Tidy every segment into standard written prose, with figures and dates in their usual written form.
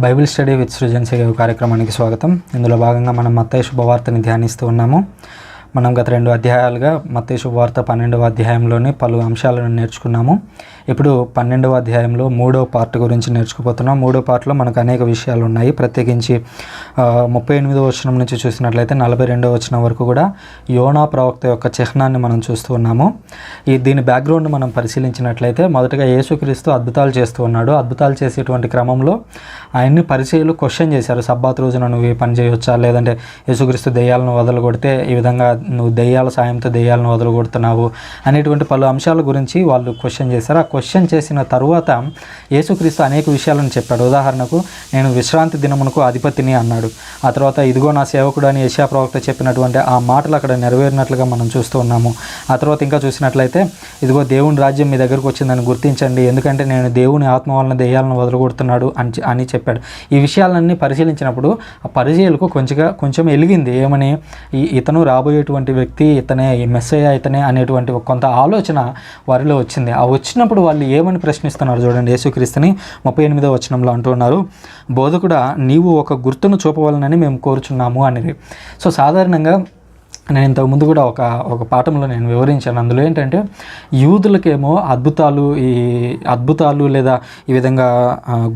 Bible study with Srujan save కార్యక్రమానికి స్వాగతం. ఇందులో భాగంగా మనం మత్తయి శుభవార్తని ధ్యానిస్తూ ఉన్నాము. మనం గత 2 అధ్యాయాలుగా మత్తయి శుభవార్త 12వ అధ్యాయంలోని పలు అంశాలను నేర్చుకున్నాము. ఇప్పుడు 12వ అధ్యాయంలో 3వ పార్ట్ గురించి నేర్చుకుపోతున్నాం. 3వ పార్ట్లో మనకు అనేక విషయాలు ఉన్నాయి. ప్రత్యేకించి 38వ వచనం నుంచి చూసినట్లయితే 42వ వచనం వరకు కూడా యోనా ప్రవక్త యొక్క చిహ్నాన్ని మనం చూస్తూ ఉన్నాము. దీని బ్యాక్గ్రౌండ్ మనం పరిశీలించినట్లయితే మొదటగా యేసుక్రీస్తు అద్భుతాలు చేస్తూ ఉన్నాడు. అద్భుతాలు చేసేటువంటి క్రమంలో ఆయన్ని పరిచయులు క్వశ్చన్ చేశారు. సబ్బాత్ రోజున నువ్వు ఈ పని చేయవచ్చా, లేదంటే యేసుక్రీస్తు దెయ్యాలను వదలగొడితే ఈ విధంగా నువ్వు దెయ్యాల సాయంతో దెయ్యాలను వదలగొడుతున్నావు అనేటువంటి పలు అంశాల గురించి వాళ్ళు క్వశ్చన్ చేశారు. ఆ క్వశ్చన్ చేసిన తరువాత యేసుక్రీస్తు అనేక విషయాలను చెప్పాడు. ఉదాహరణకు, నేను విశ్రాంతి దినమునకు అధిపతిని అన్నాడు. ఆ తర్వాత ఇదిగో నా సేవకుడు అని యెషయా ప్రవక్త చెప్పినటువంటి ఆ మాటలు అక్కడ నెరవేరినట్లుగా మనం చూస్తూ ఉన్నాము. ఆ తర్వాత ఇంకా చూసినట్లయితే, ఇదిగో దేవుని రాజ్యం మీ దగ్గరకు వచ్చిందని గుర్తించండి, ఎందుకంటే నేను దేవుని ఆత్మ వలన దెయ్యాలను వదలగొడుతున్నాడు అని చెప్పాడు. ఈ విషయాలన్నీ పరిశీలించినప్పుడు ఆ పరిచయులకు కొంచెం ఎలిగింది. ఏమని, ఇతను రాబోయేటువంటి వ్యక్తి ఇతనే, ఈ మెస్సయ్య ఇతనే అనేటువంటి కొంత ఆలోచన వారిలో వచ్చింది. ఆ వచ్చినప్పుడు వాళ్ళు ఏమని ప్రశ్నిస్తున్నారు చూడండి. యేసుక్రీస్తుని 38వ వచనంలో అంటున్నారు, బోధకుడా నీవు ఒక గుర్తును చూపవాలని మేము కోరుచున్నాము అనేది. సో సాధారణంగా నేను ఇంతకుముందు కూడా ఒక పాఠంలో నేను వివరించాను. అందులో ఏంటంటే, యూదులకేమో అద్భుతాలు లేదా ఈ విధంగా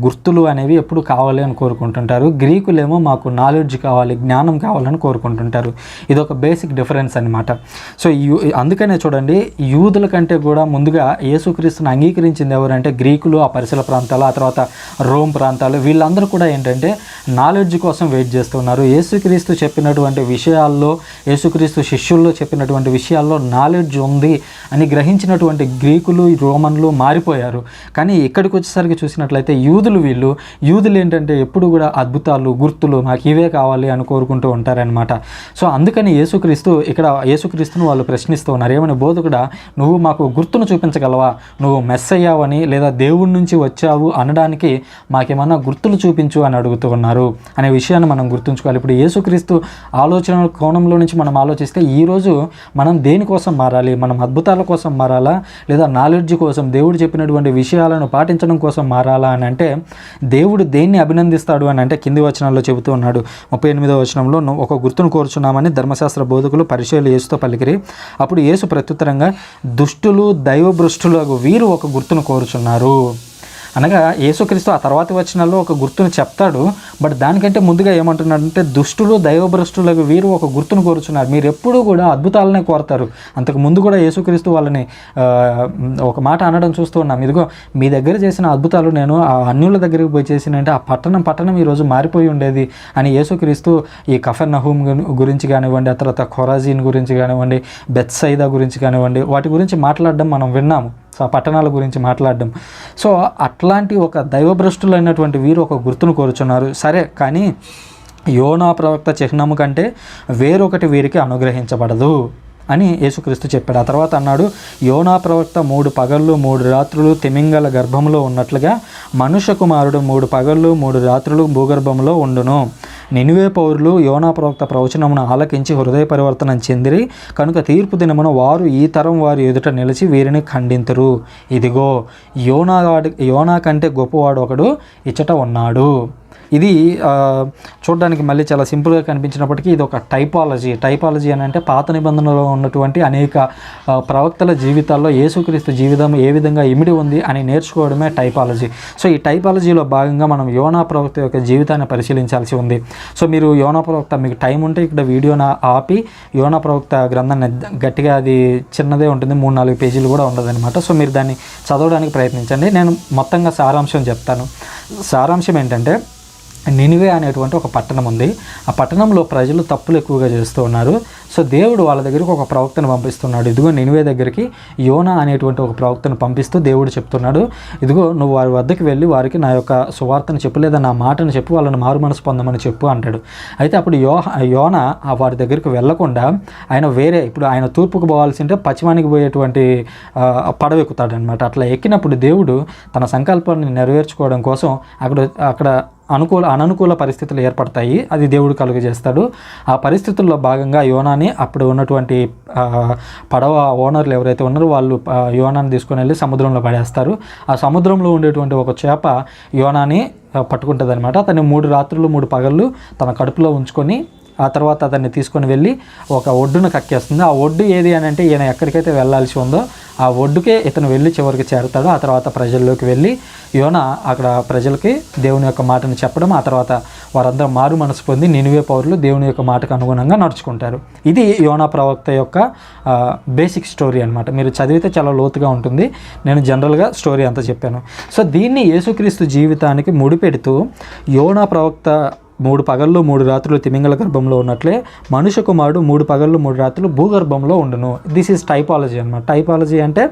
గుర్తులు అనేవి ఎప్పుడు కావాలి అని కోరుకుంటుంటారు. గ్రీకులేమో మాకు నాలెడ్జ్ కావాలి, జ్ఞానం కావాలని కోరుకుంటుంటారు. ఇది ఒక బేసిక్ డిఫరెన్స్ అనమాట. సో అందుకనే చూడండి, యూదుల కంటే కూడా ముందుగా యేసుక్రీస్తుని అంగీకరించింది ఎవరంటే గ్రీకులు, ఆ పరిసర ప్రాంతాలు, ఆ తర్వాత రోమ్ ప్రాంతాలు. వీళ్ళందరూ కూడా ఏంటంటే నాలెడ్జ్ కోసం వెయిట్ చేస్తున్నారు. యేసుక్రీస్తు చెప్పినటువంటి విషయాల్లో, యేసుక్రీస్తు శిష్యుల్లో చెప్పినటువంటి విషయాల్లో నాలెడ్జ్ ఉంది అని గ్రహించినటువంటి గ్రీకులు, రోమన్లు మారిపోయారు. కానీ ఇక్కడికి వచ్చేసరికి చూసినట్లయితే యూదులు ఏంటంటే ఎప్పుడు కూడా అద్భుతాలు, గుర్తులు, నాకు ఇవే కావాలి అని కోరుకుంటూ ఉంటారనమాట. సో అందుకని యేసుక్రీస్తును వాళ్ళు ప్రశ్నిస్తూ ఉన్నారు. ఏమని, బోధకుడా నువ్వు మాకు గుర్తును చూపించగలవా, నువ్వు మెస్సయ్యావని లేదా దేవుడి నుంచి వచ్చావు అనడానికి మాకేమన్నా గుర్తులు చూపించు అని అడుగుతూ ఉన్నారు అనే విషయాన్ని మనం గుర్తుంచుకోవాలి. ఇప్పుడు యేసుక్రీస్తు ఆలోచన కోణంలో నుంచి మనం ఆలోచిస్తే ఈరోజు మనం దేనికోసం మారాలి? మనం అద్భుతాల కోసం మారాలా, లేదా నాలెడ్జ్ కోసం, దేవుడు చెప్పినటువంటి విషయాలను పాటించడం కోసం మారాలా అని అంటే, దేవుడు దేన్ని అభినందిస్తాడు అని అంటే కింది వచనాల్లో చెబుతూ ఉన్నాడు. 38వ వచనంలో, ఒక గుర్తును కోరుచున్నామని ధర్మశాస్త్ర బోధకులు పరిచయులు యేసుతో పలికిరి. అప్పుడు యేసు ప్రత్యుత్తరంగా, దుష్టులు దైవభ్రష్టులకు వీరు ఒక గుర్తును కోరుచున్నారు. అనగా యేసుక్రీస్తు ఆ తర్వాత వచనాల్లో ఒక గుర్తును చెప్తాడు. బట్ దానికంటే ముందుగా ఏమంటున్నాడంటే, దుష్టులు దైవభ్రష్టులకు వీరు ఒక గుర్తును కోరుచున్నారు. మీరు ఎప్పుడూ కూడా అద్భుతాలనే కోరతారు. అంతకు ముందు కూడా యేసుక్రీస్తు వాళ్ళని ఒక మాట అనడం చూస్తూ ఉన్నాం. ఇదిగో మీ దగ్గర చేసిన అద్భుతాలు నేను ఆ అన్యుల దగ్గరికి పోయి చేసినంటే ఆ పట్టణం ఈరోజు మారిపోయి ఉండేది అని యేసుక్రీస్తు ఈ కఫర్నహూమ్ గురించి కానివ్వండి, ఆ తర్వాత ఖొరాజీన్ గురించి కానివ్వండి, బెత్సైదా గురించి కానివ్వండి, వాటి గురించి మాట్లాడడం మనం విన్నాము. సో ఆ పట్టణాల గురించి మాట్లాడడం. సో అట్లాంటి ఒక దైవభ్రష్టులు అయినటువంటి వీరు ఒక గుర్తును కోరుచున్నారు. సరే, కానీ యోనా ప్రవక్త చిహ్నము కంటే వేరొకటి వీరికి అనుగ్రహించబడదు అని యేసుక్రీస్తు చెప్పాడు. ఆ తర్వాత అన్నాడు, యోనా ప్రవక్త 3 పగళ్ళు 3 రాత్రులు తిమింగల గర్భంలో ఉన్నట్లుగా మనుష్య కుమారుడు 3 పగళ్ళు 3 రాత్రులు భూగర్భంలో ఉండును. నినివే పౌరులు యోనా ప్రవక్త ప్రవచనమును ఆలకించి హృదయ పరివర్తనం చెందిరి కనుక తీర్పు దినమున వారు ఈ తరం వారి ఎదుట నిలిచి వీరిని ఖండింతురు. ఇదిగో యోనా కంటే గొప్పవాడు ఒకడు ఇచ్చట ఉన్నాడు. ఇది చూడడానికి మళ్ళీ చాలా సింపుల్గా కనిపించినప్పటికీ ఇది ఒక టైపాలజీ అని అంటే పాత నిబంధనలో ఉన్నటువంటి అనేక ప్రవక్తల జీవితాల్లో యేసుక్రీస్తు జీవితం ఏ విధంగా ఇమిడి ఉంది అని నేర్చుకోవడమే టైపాలజీ. సో ఈ టైపాలజీలో భాగంగా మనం యోనా ప్రవక్త యొక్క జీవితాన్ని పరిశీలించాల్సి ఉంది. సో మీరు యోనా ప్రవక్త, మీకు టైం ఉంటే ఇక్కడ వీడియోని ఆపి యోనా ప్రవక్త గ్రంథాన్ని గట్టిగా, అది చిన్నదే ఉంటుంది, 3-4 పేజీలు కూడా ఉండదన్నమాట. సో మీరు దాన్ని చదవడానికి ప్రయత్నించండి. నేను మొత్తంగా సారాంశం చెప్తాను. సారాంశం ఏంటంటే, నినివే అనేటువంటి ఒక పట్టణం ఉంది. ఆ పట్టణంలో ప్రజలు తప్పులు ఎక్కువగా చేస్తూ ఉన్నారు. సో దేవుడు వాళ్ళ దగ్గరికి ఒక ప్రవక్తను పంపిస్తున్నాడు. ఇదిగో నినివే దగ్గరికి యోనా అనేటువంటి ఒక ప్రవక్తను పంపిస్తూ దేవుడు చెప్తున్నాడు, ఇదిగో నువ్వు వారి వద్దకు వెళ్ళి వారికి నా యొక్క సువార్తను చెప్పు, లేదా నా మాటను చెప్పు, వాళ్ళని మారు మనసు పొందమని చెప్పు అంటాడు. అయితే అప్పుడు యోనా వారి దగ్గరికి వెళ్లకుండా ఇప్పుడు ఆయన తూర్పుకు పోవాల్సింటే పశ్చిమానికి పోయేటువంటి పడవ ఎక్కుతాడనమాట. అట్లా ఎక్కినప్పుడు దేవుడు తన సంకల్పాన్ని నెరవేర్చుకోవడం కోసం అక్కడ అననుకూల పరిస్థితులు ఏర్పడతాయి. అది దేవుడు కలుగజేస్తాడు. ఆ పరిస్థితుల్లో భాగంగా యోనాని అప్పుడు ఉన్నటువంటి పడవ ఓనర్లు ఎవరైతే ఉన్నారో వాళ్ళు యోనాని తీసుకుని వెళ్ళి సముద్రంలో పడేస్తారు. ఆ సముద్రంలో ఉండేటువంటి ఒక చేప యోనాని పట్టుకుంటుంది అనమాట. అతన్ని 3 రాత్రులు 3 పగళ్ళు తన కడుపులో ఉంచుకొని ఆ తర్వాత అతన్ని తీసుకొని వెళ్ళి ఒక ఒడ్డును కక్కేస్తుంది. ఆ ఒడ్డు ఏది అని అంటే ఈయన ఎక్కడికైతే వెళ్ళాల్సి ఉందో ఆ ఒడ్డుకే ఇతను వెళ్ళి చివరికి చేరుతాడు. ఆ తర్వాత ప్రజల్లోకి వెళ్ళి యోనా అక్కడ ప్రజలకి దేవుని యొక్క మాటను చెప్పడం, ఆ తర్వాత వారందరూ మారు మనసు పొంది నినివే పౌరులు దేవుని యొక్క మాటకు అనుగుణంగా నడుచుకుంటారు. ఇది యోనా ప్రవక్త యొక్క బేసిక్ స్టోరీ అనమాట. మీరు చదివితే చాలా లోతుగా ఉంటుంది, నేను జనరల్గా స్టోరీ అంతా చెప్పాను. సో దీన్ని యేసుక్రీస్తు జీవితానికి ముడిపెడుతూ యోనా ప్రవక్త 3 పగళ్ళు 3 రాత్రులు తిమింగల గర్భంలో ఉన్నట్లే మనుష్య కుమారుడు 3 పగళ్ళు 3 రాత్రులు భూగర్భంలో ఉండును. దిస్ ఈజ్ టైపాలజీ అనమాట. టైపాలజీ అంటే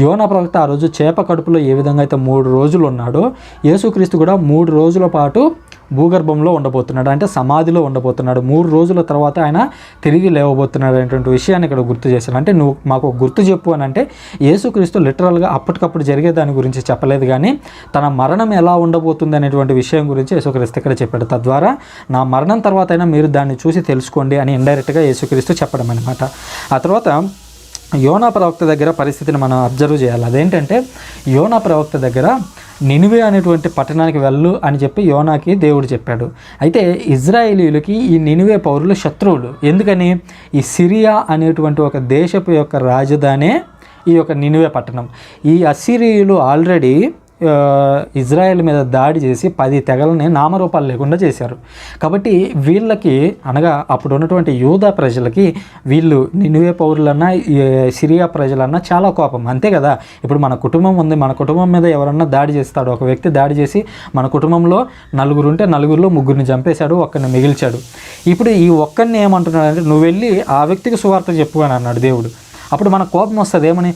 యోనా ప్రవక్త ఆ రోజు చేప కడుపులో ఏ విధంగా అయితే 3 రోజులు ఉన్నాడో యేసుక్రీస్తు కూడా 3 రోజుల పాటు భూగర్భంలో ఉండబోతున్నాడు, అంటే సమాధిలో ఉండబోతున్నాడు. 3 రోజుల తర్వాత ఆయన తిరిగి లేవబోతున్నాడు అనేటువంటి విషయాన్ని ఇక్కడ గుర్తు చేశాను. అంటే నువ్వు మాకు గుర్తు చెప్పు అని అంటే యేసుక్రీస్తు లిటరల్గా అప్పటికప్పుడు జరిగే దాని గురించి చెప్పలేదు, కానీ తన మరణం ఎలా ఉండబోతుంది అనేటువంటి విషయం గురించి యేసుక్రీస్తు ఇక్కడ చెప్పాడు. తద్వారా నా మరణం తర్వాత అయినా మీరు దాన్ని చూసి తెలుసుకోండి అని ఇండైరెక్ట్గా యేసుక్రీస్తు చెప్పడం అనమాట. ఆ తర్వాత యోనా ప్రవక్త దగ్గర పరిస్థితిని మనం అబ్జర్వ్ చేయాలి. అదేంటంటే యోనా ప్రవక్త దగ్గర నినివే అనేటువంటి పట్టణానికి వెళ్ళు అని చెప్పి యోనాకి దేవుడు చెప్పాడు. అయితే ఇజ్రాయేలీలకి ఈ నినివే పౌరులు శత్రువులు. ఎందుకని? ఈ సిరియా అనేటువంటి ఒక దేశపు యొక్క రాజధానే ఈ యొక్క నినివే పట్టణం. ఈ అసిరియులు ఆల్రెడీ ఇజ్రాయెల్ మీద దాడి చేసి 10 తెగలని నామరూపాలు లేకుండా చేశారు. కాబట్టి వీళ్ళకి అనగా అప్పుడు ఉన్నటువంటి యూదా ప్రజలకి వీళ్ళు నినివే పౌరులన్నా సిరియా ప్రజలన్నా చాలా కోపం. అంతే కదా, ఇప్పుడు మన కుటుంబం ఉంది, మన కుటుంబం మీద ఎవరన్నా దాడి చేస్తాడు, ఒక వ్యక్తి దాడి చేసి మన కుటుంబంలో 4 ఉంటే 4లో 3 చంపేశాడు, ఒక్కరిని మిగిల్చాడు. ఇప్పుడు ఈ ఒక్కరిని ఏమంటున్నాడంటే నువ్వు వెళ్ళి ఆ వ్యక్తికి సువార్త చెప్పు అని అన్నాడు దేవుడు. అప్పుడు మన కోపం వస్తుంది, ఏమని?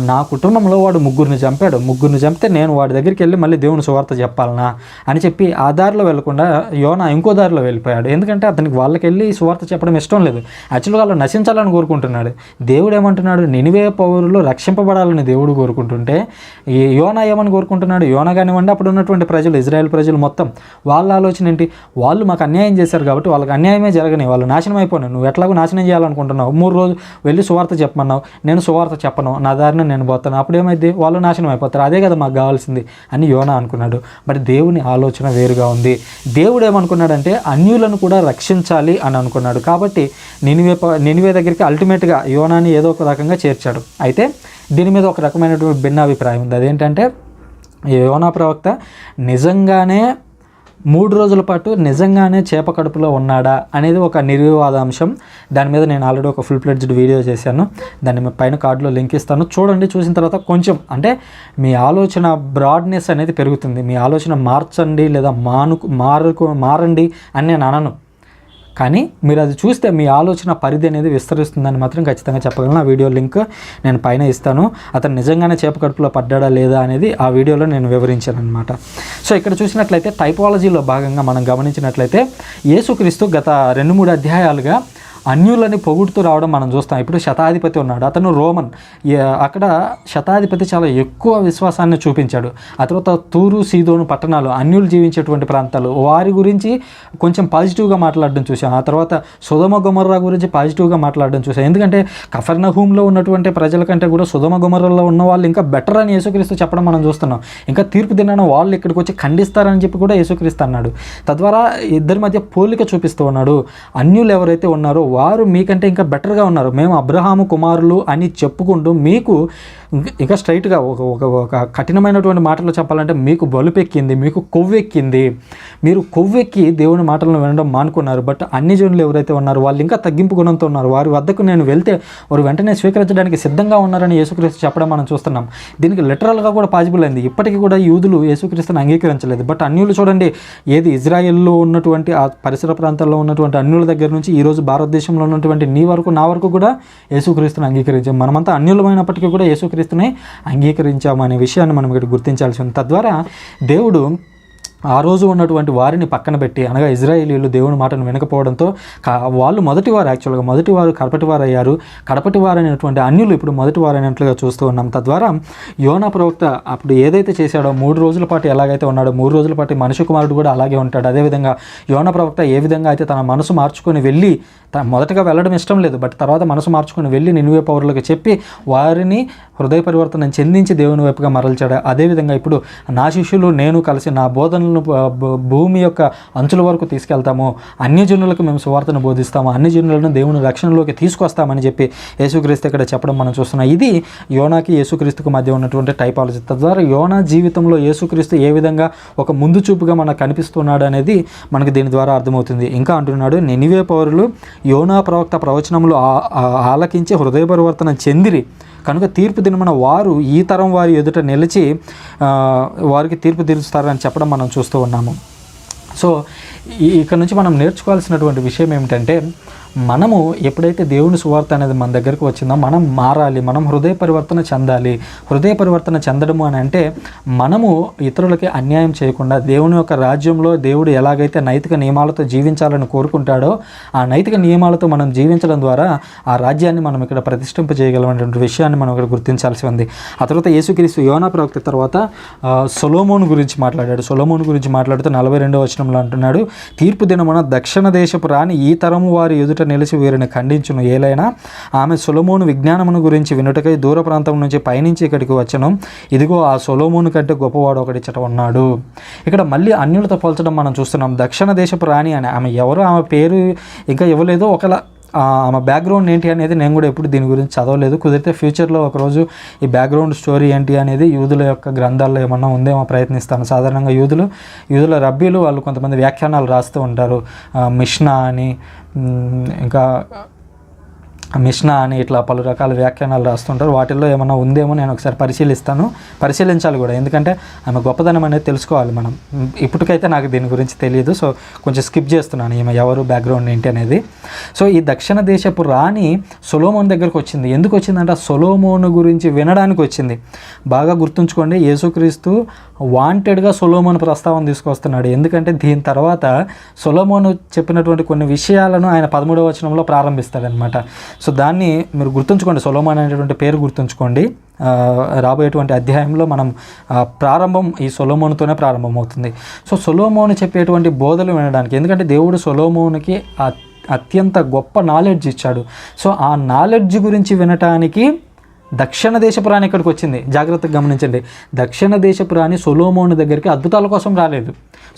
నా కుటుంబంలో వాడు 3 చంపాడు, 3 చంపితే నేను వాడి దగ్గరికి వెళ్ళి మళ్ళీ దేవుని సువార్త చెప్పాలనా అని చెప్పి ఆ దారిలో వెళ్లకుండా యోనా ఇంకో దారిలో వెళ్ళిపోయాడు. ఎందుకంటే అతనికి వాళ్ళకి వెళ్ళి సువార్త చెప్పడం ఇష్టం లేదు. యాక్చువల్గా వాళ్ళు నశించాలని కోరుకుంటున్నాడు. దేవుడు ఏమంటున్నాడు? నినివే పౌరులు రక్షింపబడాలని దేవుడు కోరుకుంటుంటే ఈ యోనా ఏమని కోరుకుంటున్నాడు? యోనా కానివ్వండి, అప్పుడు ఉన్నటువంటి ప్రజలు, ఇజ్రాయెల్ ప్రజలు మొత్తం వాళ్ళ ఆలోచన ఏంటి? వాళ్ళు మాకు అన్యాయం చేశారు కాబట్టి వాళ్ళకి అన్యాయమే జరగని, వాళ్ళు నాశనం అయిపోయినారు, నువ్వు ఎట్లాగో నాశనం చేయాలనుకుంటున్నావు, 3 రోజులు వెళ్ళి సువార్త చెప్పమన్నావు, నేను సువార్త చెప్పను, నా దారిని నేను పోతాను, అప్పుడు ఏమైంది? వాళ్ళు నాశనం అయిపోతారు, అదే కదా మాకు కావాల్సింది అని యోనా అనుకున్నాడు. బట్ దేవుని ఆలోచన వేరుగా ఉంది. దేవుడు ఏమనుకున్నాడంటే అన్యులను కూడా రక్షించాలి అని అనుకున్నాడు. కాబట్టి నినివే దగ్గరికి అల్టిమేట్గా యోనాని ఏదో ఒక రకంగా చేర్చాడు. అయితే దీని మీద ఒక రకమైనటువంటి భిన్నాభిప్రాయం ఉంది. అదేంటంటే యోనా ప్రవక్త నిజంగానే 3 రోజుల పాటు నిజంగానే చేప కడుపులో ఉన్నాడా అనేది ఒక నిర్వివాదాంశం. దాని మీద నేను ఆల్రెడీ ఒక ఫుల్ ఫ్లెడ్జ్డ్ వీడియో చేశాను, దాన్ని పైన కార్డులో లింక్ ఇస్తాను, చూడండి. చూసిన తర్వాత కొంచెం అంటే మీ ఆలోచన బ్రాడ్నెస్ అనేది పెరుగుతుంది. మీ ఆలోచన మార్చండి లేదా మారండి అని నేను అనను, కానీ మీరు అది చూస్తే మీ ఆలోచన పరిధి అనేది విస్తరిస్తుందని మాత్రం ఖచ్చితంగా చెప్పగలను. ఆ వీడియో లింక్ నేను పైన ఇస్తాను. అతను నిజంగానే చేప కడుపులో పడ్డాడా లేదా అనేది ఆ వీడియోలో నేను వివరించాను అనమాట. సో ఇక్కడ చూసినట్లయితే టైపాలజీలో భాగంగా మనం గమనించినట్లయితే యేసుక్రీస్తు గత 2-3 అధ్యాయాలుగా అన్యులని పొగుడుతూ రావడం మనం చూస్తాం. ఇప్పుడు శతాధిపతి ఉన్నాడు, అతను రోమన్. అక్కడ శతాధిపతి చాలా ఎక్కువ విశ్వాసాన్ని చూపించాడు. ఆ తర్వాత తూరు సీదోను పట్టణాలు, అన్యులు జీవించేటువంటి ప్రాంతాలు, వారి గురించి కొంచెం పాజిటివ్గా మాట్లాడడం చూసాం. ఆ తర్వాత సొదొమ గొమొర్రా గురించి పాజిటివ్గా మాట్లాడడం చూసాం. ఎందుకంటే కఫర్నహూంలో ఉన్నటువంటి ప్రజల కంటే కూడా సొదొమ గొమొర్రాలో ఉన్న వాళ్ళు ఇంకా బెటర్ అని యేసుక్రీస్తు చెప్పడం మనం చూస్తున్నాం. ఇంకా తీర్పు దినాన వాళ్ళు ఇక్కడికి వచ్చి ఖండిస్తారని చెప్పి కూడా యేసుక్రీస్తు అన్నాడు. తద్వారా ఇద్దరి మధ్య పోలిక చూపిస్తూ ఉన్నాడు. అన్యులు ఎవరైతే ఉన్నారో వారు మీకంటే ఇంకా బెటర్గా ఉన్నారు, మేము అబ్రహాము కుమారులు అని చెప్పుకుంటూ మీకు ఇంకా స్ట్రైట్గా ఒక కఠినమైనటువంటి మాటలు చెప్పాలంటే మీకు బలుపెక్కింది, మీకు కొవ్వెక్కింది, మీరు కొవ్వెక్కి దేవుని మాటలను వినడం మానుకున్నారు. బట్ అన్ని జనులు ఎవరైతే ఉన్నారో వాళ్ళు ఇంకా తగ్గింపు గుణంతో ఉన్నారు, వారి వద్దకు నేను వెళ్తే వారు వెంటనే స్వీకరించడానికి సిద్ధంగా ఉన్నారని యేసుక్రీస్తు చెప్పడం మనం చూస్తున్నాం. దీనికి లిటరల్గా కూడా పాజిబుల్ అయింది. ఇప్పటికీ కూడా యూదులు యేసుక్రీస్తుని అంగీకరించలేదు. బట్ అన్యులు చూడండి, ఏది ఇజ్రాయెల్లో ఉన్నటువంటి ఆ పరిసర ప్రాంతాల్లో ఉన్నటువంటి అన్యుల దగ్గర నుంచి ఈరోజు భారతదేశంలో ఉన్నటువంటి నీ వరకు నా వరకు కూడా యేసుక్రీస్తుని అంగీకరించాం. మనమంతా అన్యులమైనప్పటికీ కూడా యేసుక్రీస్తుని అంగీకరించామనే విషయాన్ని మనం ఇక్కడ గుర్తించాల్సి ఉంది. తద్వారా దేవుడు ఆ రోజు ఉన్నటువంటి వారిని పక్కన పెట్టి, అనగా ఇజ్రాయేలీలు దేవుని మాటను వినకపోవడంతో వాళ్ళు మొదటివారు, యాక్చువల్గా మొదటివారు కడపటివారు అయ్యారు. కడపటివారు అనేటువంటి అన్యులు ఇప్పుడు మొదటివారు అయినట్లుగా చూస్తూ ఉన్నాం. తద్వారా యోనా ప్రవక్త అప్పుడు ఏదైతే చేశాడో 3 రోజుల పాటు ఎలాగైతే ఉన్నాడో 3 రోజుల పాటు మనుష్య కుమారుడు కూడా అలాగే ఉంటాడు. అదేవిధంగా యోనా ప్రవక్త ఏ విధంగా అయితే తన మనసు మార్చుకొని వెళ్ళి మొదటగా వెళ్ళడం ఇష్టం లేదు, బట్ తర్వాత మనసు మార్చుకుని వెళ్ళి నినివే పౌరులకు చెప్పి వారిని హృదయ పరివర్తనం చెందించి దేవుని వైపుగా మరల్చాడు. అదేవిధంగా ఇప్పుడు నా శిష్యులు నేను కలిసి నా బోధనలను భూమి యొక్క అంచుల వరకు తీసుకెళ్తాము, అన్యజనులకు మేము సువార్తను బోధిస్తాము, అన్యజనులను దేవుని రక్షణలోకి తీసుకొస్తామని చెప్పి యేసుక్రీస్తు ఇక్కడ చెప్పడం మనం చూస్తున్నాం. ఇది యోనాకి యేసుక్రీస్తుకు మధ్య ఉన్నటువంటి టైపాలజీ. తద్వారా యోనా జీవితంలో యేసుక్రీస్తు ఏ విధంగా ఒక ముందు చూపుగా మనకు కనిపిస్తున్నాడు అనేది మనకు దీని ద్వారా అర్థమవుతుంది. ఇంకా అంటున్నాడు, నినివే పౌరులు యోనా ప్రవక్త ప్రవచనములు ఆలకించి హృదయ పరివర్తన చెందిరి కనుక తీర్పు దినమున వారు ఈ తరం వారి ఎదుట నిలిచి వారికి తీర్పు తీరుస్తారని చెప్పడం మనం చూస్తూ ఉన్నాము. సో ఇక్కడ నుంచి మనం నేర్చుకోవాల్సినటువంటి విషయం ఏమిటంటే, మనము ఎప్పుడైతే దేవుని సువార్త అనేది మన దగ్గరకు వచ్చిందో మనం మారాలి, మనం హృదయ పరివర్తన చెందాలి. హృదయ పరివర్తన చెందడము అని అంటే మనము ఇతరులకి అన్యాయం చేయకుండా దేవుని యొక్క రాజ్యంలో దేవుడు ఎలాగైతే నైతిక నియమాలతో జీవించాలని కోరుకుంటాడో ఆ నైతిక నియమాలతో మనం జీవించడం ద్వారా ఆ రాజ్యాన్ని మనం ఇక్కడ ప్రతిష్ఠింప చేయగలమనేటువంటి విషయాన్ని మనం ఇక్కడ గుర్తించాల్సి ఉంది. ఆ తర్వాత యేసుక్రీస్తు యోనా ప్రవక్త తర్వాత సొలొమోను గురించి మాట్లాడాడు. సొలొమోను గురించి మాట్లాడుతూ 42వ వచనంలో అంటున్నాడు, తీర్పు దినమున దక్షిణ దేశపు రాణి ఈ తరము వారి ఎదుట నిలిచి వీరిని ఖండించును. ఏలైనా ఆమె సొలొమోను విజ్ఞానమును గురించి వినుటకై దూర ప్రాంతం నుంచి పయనించి ఇక్కడికి వచ్చను. ఇదిగో ఆ సొలొమోను కంటే గొప్పవాడు ఒకడిచ్చట ఉన్నాడు. ఇక్కడ మళ్ళీ అన్యులతో పోల్చడం మనం చూస్తున్నాం. దక్షిణ దేశపు రాణి అని ఆమె ఎవరు, ఆమె పేరు ఇంకా ఇవ్వలేదు, ఒకలా ఆమె బ్యాక్గ్రౌండ్ ఏంటి అనేది నేను కూడా ఎప్పుడు దీని గురించి చదవలేదు. కుదిరితే ఫ్యూచర్లో ఒకరోజు ఈ బ్యాక్గ్రౌండ్ స్టోరీ ఏంటి అనేది యూదుల యొక్క గ్రంథాల్లో ఏమన్నా ఉందేమో ప్రయత్నిస్తాను. సాధారణంగా యూదుల రబ్బీలు వాళ్ళు కొంతమంది వ్యాఖ్యానాలు రాస్తూ ఉంటారు, మిష్నా అని ఇంకా మిష్నా అని ఇట్లా పలు రకాల వ్యాఖ్యానాలు రాస్తుంటారు. వాటిల్లో ఏమన్నా ఉందేమో నేను ఒకసారి పరిశీలించాలి కూడా, ఎందుకంటే ఆమె గొప్పదనం అనేది తెలుసుకోవాలి మనం. ఇప్పటికైతే నాకు దీని గురించి తెలియదు, సో కొంచెం స్కిప్ చేస్తున్నాను ఈమె ఎవరు, బ్యాక్గ్రౌండ్ ఏంటి అనేది. సో ఈ దక్షిణ దేశపు రాణి సొలొమోను దగ్గరకు వచ్చింది. ఎందుకు వచ్చిందంటే సొలొమోను గురించి వినడానికి వచ్చింది. బాగా గుర్తుంచుకోండి, యేసుక్రీస్తు వాంటెడ్గా సొలొమోను ప్రస్తావన తీసుకొస్తున్నాడు. ఎందుకంటే దీని తర్వాత సొలొమోను చెప్పినటువంటి కొన్ని విషయాలను ఆయన 13వ వచనంలో ప్రారంభిస్తాడనమాట. సో దాన్ని మీరు గుర్తుంచుకోండి, సొలొమోను అనేటువంటి పేరు గుర్తుంచుకోండి. రాబోయేటువంటి అధ్యాయంలో మనం ప్రారంభం ఈ సొలొమోనుతోనే ప్రారంభమవుతుంది. సో సొలొమోను చెప్పేటువంటి బోధలు వినడానికి, ఎందుకంటే దేవుడు సొలొమోనుకి అత్యంత గొప్ప నాలెడ్జ్ ఇచ్చాడు. సో ఆ నాలెడ్జ్ గురించి వినటానికి దక్షిణ దేశపు రాణి ఇక్కడికి వచ్చింది. జాగ్రత్తగా గమనించండి, దక్షిణ దేశపు రాణి సొలొమోను దగ్గరికి అద్భుతాల కోసం రాలేదు.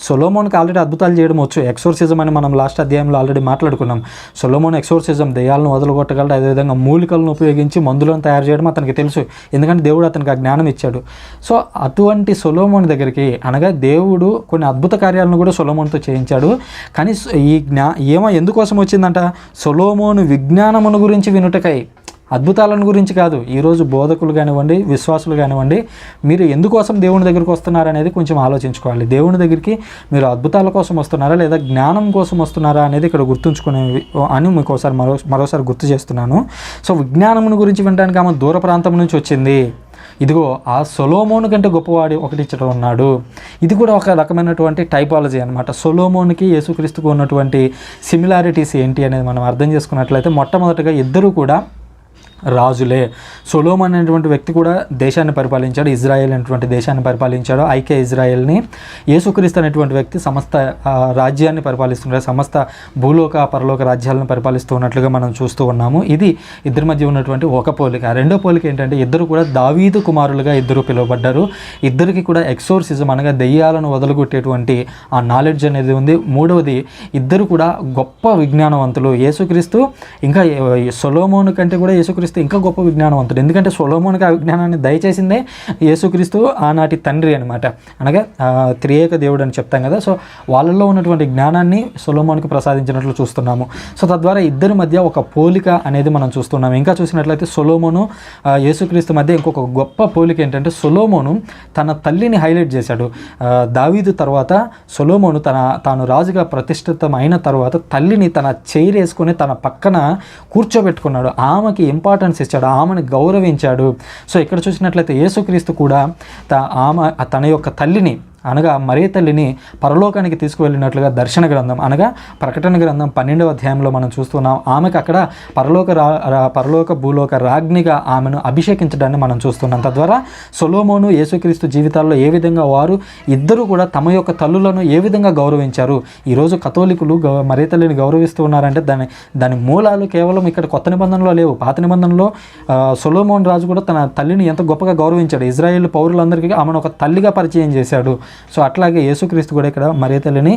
సొలొమోన్కి ఆల్రెడీ అద్భుతాలు చేయడం వచ్చు. ఎక్సోర్సిజం అని మనం లాస్ట్ అధ్యాయంలో ఆల్రెడీ మాట్లాడుకున్నాం. సొలొమోన్ ఎక్సోర్సిజం, దెయ్యాలను వదలగొట్టగలడు, అదేవిధంగా మూలికలను ఉపయోగించి మందులను తయారు చేయడం అతనికి తెలుసు, ఎందుకంటే దేవుడు అతనికి ఆ జ్ఞానం ఇచ్చాడు. సో అటువంటి సొలొమోన్ దగ్గరికి, అనగా దేవుడు కొన్ని అద్భుత కార్యాలను కూడా సొలొమోన్తో చేయించాడు. కానీ ఈ ఎందుకోసం వచ్చిందంట, సొలొమోను విజ్ఞానమును గురించి వినుటకై, అద్భుతాలను గురించి కాదు. ఈరోజు బోధకులు కానివ్వండి, విశ్వాసులు కానివ్వండి, మీరు ఎందుకోసం దేవుని దగ్గరికి వస్తున్నారనేది కొంచెం ఆలోచించుకోవాలి. దేవుని దగ్గరికి మీరు అద్భుతాల కోసం వస్తున్నారా లేదా జ్ఞానం కోసం వస్తున్నారా అనేది ఇక్కడ గుర్తుంచుకునేవి అని మీకు మరోసారి గుర్తు చేస్తున్నాను. సో విజ్ఞానమును గురించి వినడానికి ఆమె దూర ప్రాంతం నుంచి వచ్చింది. ఇదిగో ఆ సొలొమోను కంటే గొప్పవాడు ఒకటి ఇచ్చట ఉన్నాడు. ఇది కూడా ఒక రకమైనటువంటి టైపాలజీ అనమాట. సొలొమోనుకి యేసుక్రీస్తుకు ఉన్నటువంటి సిమిలారిటీస్ ఏంటి అనేది మనం అర్థం చేసుకున్నట్లయితే, మొట్టమొదటిగా ఇద్దరు కూడా రాజులే. సొలొమోన్ అనేటువంటి వ్యక్తి కూడా దేశాన్ని పరిపాలించాడు, ఇజ్రాయెల్ అనేటువంటి దేశాన్ని పరిపాలించాడు, ఐక్య ఇజ్రాయెల్ని. యేసుక్రీస్తు అనేటువంటి వ్యక్తి సమస్త రాజ్యాన్ని పరిపాలిస్తున్నాడు, సమస్త భూలోక పరలోక రాజ్యాలను పరిపాలిస్తూ ఉన్నట్లుగా మనం చూస్తూ ఉన్నాము. ఇది ఇద్దరి మధ్య ఉన్నటువంటి ఒక పోలిక. రెండో పోలిక ఏంటంటే, ఇద్దరు కూడా దావీదు కుమారులుగా ఇద్దరు పిలువబడ్డారు. ఇద్దరికి కూడా ఎక్సోర్సిజం అనగా దెయ్యాలను వదలగొట్టేటువంటి ఆ నాలెడ్జ్ అనేది ఉంది. మూడవది, ఇద్దరు కూడా గొప్ప విజ్ఞానవంతులు. యేసుక్రీస్తు ఇంకా సొలొమోను కంటే కూడా యేసుక్రీస్తు ఇంకా గొప్ప విజ్ఞానవంతుడు, ఎందుకంటే సొలొమోనుకి ఆ విజ్ఞానాన్ని దయచేసిందే యేసుక్రీస్తు, ఆనాటి తండ్రి అనమాట, అనగా త్రియేక దేవుడు అని చెప్తాం కదా. సో వాళ్ళల్లో ఉన్నటువంటి జ్ఞానాన్ని సొలొమోనుకి ప్రసాదించినట్లు చూస్తున్నాము. సో తద్వారా ఇద్దరి మధ్య ఒక పోలిక అనేది మనం చూస్తున్నాము. ఇంకా చూసినట్లయితే సొలొమోను యేసుక్రీస్తు మధ్య ఇంకొక గొప్ప పోలిక ఏంటంటే, సొలొమోను తన తల్లిని హైలైట్ చేశాడు. దావీదు తర్వాత సొలొమోను తాను రాజుగా ప్రతిష్ఠితం అయిన తర్వాత తల్లిని తన చైర్ వేసుకొని తన పక్కన కూర్చోబెట్టుకున్నాడు. ఆమెకి ఇంపార్టెన్స్ ఇచ్చాడు, ఆమెను గౌరవించాడు. సో ఇక్కడ చూసినట్లయితే యేసుక్రీస్తు కూడా తన యొక్క తల్లిని అనగా మరియ తల్లిని పరలోకానికి తీసుకువెళ్ళినట్లుగా దర్శన గ్రంథం అనగా ప్రకటన గ్రంథం 12వ అధ్యాయంలో మనం చూస్తున్నాం. ఆమెకు అక్కడ పరలోక భూలోక రాజ్ఞిగా ఆమెను అభిషేకించడాన్ని మనం చూస్తున్నాం. తద్వారా సొలొమోను యేసుక్రీస్తు జీవితాల్లో ఏ విధంగా వారు ఇద్దరు కూడా తమ యొక్క తల్లులను ఏ విధంగా గౌరవించారు. ఈరోజు కథోలికులు మరియ తల్లిని గౌరవిస్తూ ఉన్నారంటే దాని మూలాలు కేవలం ఇక్కడ కొత్త నిబంధనలో లేవు. పాత నిబంధనలో సొలొమోన్ రాజు కూడా తన తల్లిని ఎంత గొప్పగా గౌరవించాడు. ఇజ్రాయేల్ పౌరులందరికీ ఆమెను ఒక తల్లిగా పరిచయం చేశాడు. సో అట్లాగే యేసుక్రీస్తు కూడా ఇక్కడ మరియ తల్లిని